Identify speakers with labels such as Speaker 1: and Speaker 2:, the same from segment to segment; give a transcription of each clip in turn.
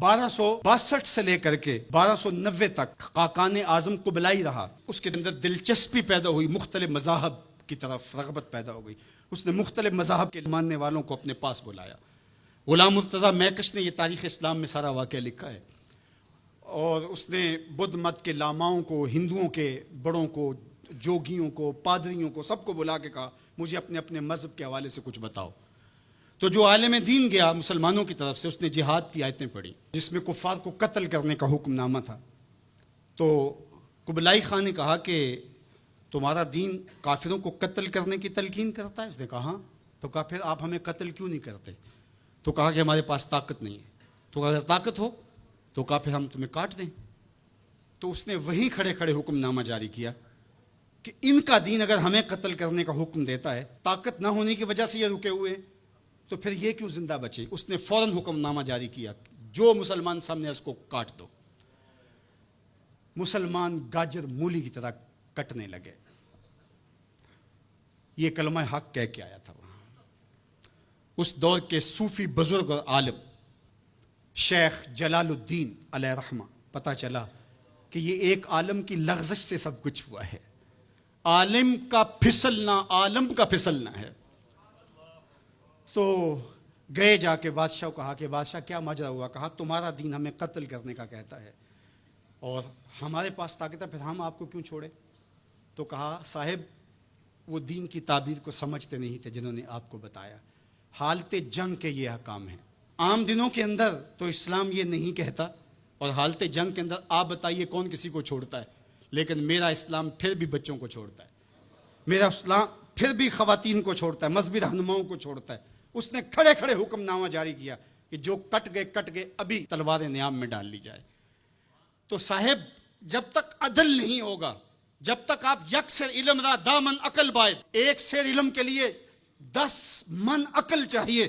Speaker 1: 1262 سے لے کر کے 1290 تک خاقان اعظم قبلائی رہا. اس کے اندر دلچسپی پیدا ہوئی، مختلف مذاہب کی طرف رغبت پیدا ہو گئی. اس نے مختلف مذاہب کے ماننے والوں کو اپنے پاس بلایا. غلام مرتضیٰ میکش نے یہ تاریخ اسلام میں سارا واقعہ لکھا ہے، اور اس نے بدھ مت کے لاماؤں کو، ہندوؤں کے بڑوں کو، جوگیوں کو، پادریوں کو، سب کو بلا کے کہا مجھے اپنے اپنے مذہب کے حوالے سے کچھ بتاؤ. تو جو عالم دین گیا مسلمانوں کی طرف سے، اس نے جہاد کی آیتیں پڑھی جس میں کفار کو قتل کرنے کا حکم نامہ تھا. تو قبلائی خان نے کہا کہ تمہارا دین کافروں کو قتل کرنے کی تلقین کرتا ہے؟ اس نے کہا ہاں. تو کہا پھر آپ ہمیں قتل کیوں نہیں کرتے؟ تو کہا کہ ہمارے پاس طاقت نہیں ہے. تو اگر طاقت ہو تو کہا پھر ہم تمہیں کاٹ دیں. تو اس نے وہیں کھڑے کھڑے حکم نامہ جاری کیا کہ ان کا دین اگر ہمیں قتل کرنے کا حکم دیتا ہے، طاقت نہ ہونے کی وجہ سے یہ رکے ہوئے ہیں، تو پھر یہ کیوں زندہ بچے؟ اس نے فوراً حکم نامہ جاری کیا جو مسلمان سامنے اس کو کاٹ دو. مسلمان گاجر مولی کی طرح کٹنے لگے. یہ کلمہ حق کہہ کے آیا تھا وہاں. اس دور کے صوفی بزرگ اور عالم شیخ جلال الدین علیہ رحمہ، پتہ چلا کہ یہ ایک عالم کی لغزش سے سب کچھ ہوا ہے. عالم کا پھسلنا عالم کا پھسلنا ہے. تو گئے جا کے بادشاہ کو کہا کہ بادشاہ کیا ماجرا ہوا؟ کہا تمہارا دین ہمیں قتل کرنے کا کہتا ہے اور ہمارے پاس طاقت ہے، پھر ہم آپ کو کیوں چھوڑے؟ تو کہا صاحب وہ دین کی تعبیر کو سمجھتے نہیں تھے جنہوں نے آپ کو بتایا. حالت جنگ کے یہ احکام ہیں. عام دنوں کے اندر تو اسلام یہ نہیں کہتا، اور حالت جنگ کے اندر آپ بتائیے کون کسی کو چھوڑتا ہے؟ لیکن میرا اسلام پھر بھی بچوں کو چھوڑتا ہے، میرا اسلام پھر بھی خواتین کو چھوڑتا ہے، مذہبی رہنماؤں کو چھوڑتا ہے. اس نے کھڑے کھڑے حکم نامہ جاری کیا کہ جو کٹ گئے ابھی تلوار نیام میں ڈال لی جائے. تو صاحب جب تک عدل نہیں ہوگا، جب تک آپ یک سیر علم را دامن عقل بائد، ایک سیر علم کے لیے 10 من عقل چاہیے.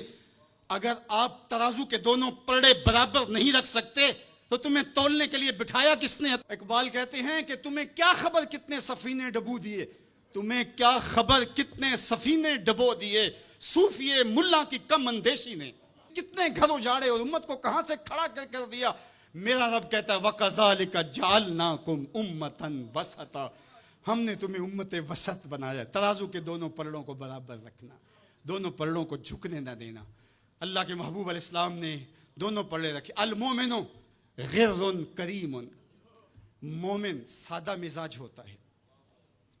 Speaker 1: اگر آپ ترازو کے دونوں پلڑے برابر نہیں رکھ سکتے تو تمہیں تولنے کے لیے بٹھایا کس نے؟ اقبال کہتے ہیں کہ تمہیں کیا خبر کتنے سفینے ڈبو دیے، تمہیں کیا خبر کتنے سفینے ڈبو دیے، صوفیے ملا کی کم اندیشی نے کتنے گھر اجاڑے اور امت کو کہاں سے کھڑا کر دیا. میرا رب کہتا ہے وَكَذَلِكَ جَعَلْنَاكُمْ أُمَّةً وَسَطًا، ہم نے تمہیں امت وسط بنایا. ترازو کے دونوں پلڑوں کو برابر رکھنا، دونوں پلڑوں کو جھکنے نہ دینا. اللہ کے محبوب علیہ السلام نے دونوں پلڑے رکھے. المومن غر کریم، مومن سادہ مزاج ہوتا ہے،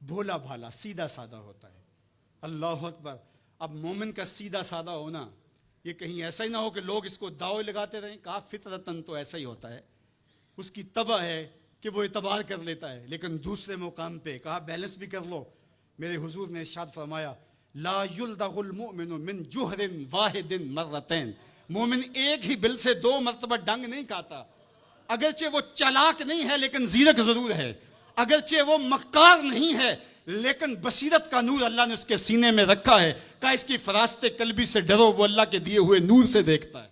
Speaker 1: بھولا بھالا سیدھا سادہ ہوتا ہے. اللہ اکبر. اب مومن کا سیدھا سادہ ہونا یہ کہیں ایسا ہی نہ ہو کہ لوگ اس کو دعوے لگاتے رہیں. کہا فطرتاً تو ایسا ہی ہوتا ہے، اس کی طبع ہے کہ وہ اعتبار کر لیتا ہے. لیکن دوسرے مقام پہ کہا بیلنس بھی کر لو. میرے حضور نے ارشاد فرمایا لا یلدغ المؤمن من جوہر واحد مرتين، مومن ایک ہی بل سے 2 مرتبہ ڈنگ نہیں کھاتا. اگرچہ وہ چالاک نہیں ہے لیکن زیرک ضرور ہے، اگرچہ وہ مکار نہیں ہے لیکن بصیرت کا نور اللہ نے اس کے سینے میں رکھا ہے. کہا اس کی فراست قلبی سے ڈرو، وہ اللہ کے دیے ہوئے نور سے دیکھتا ہے.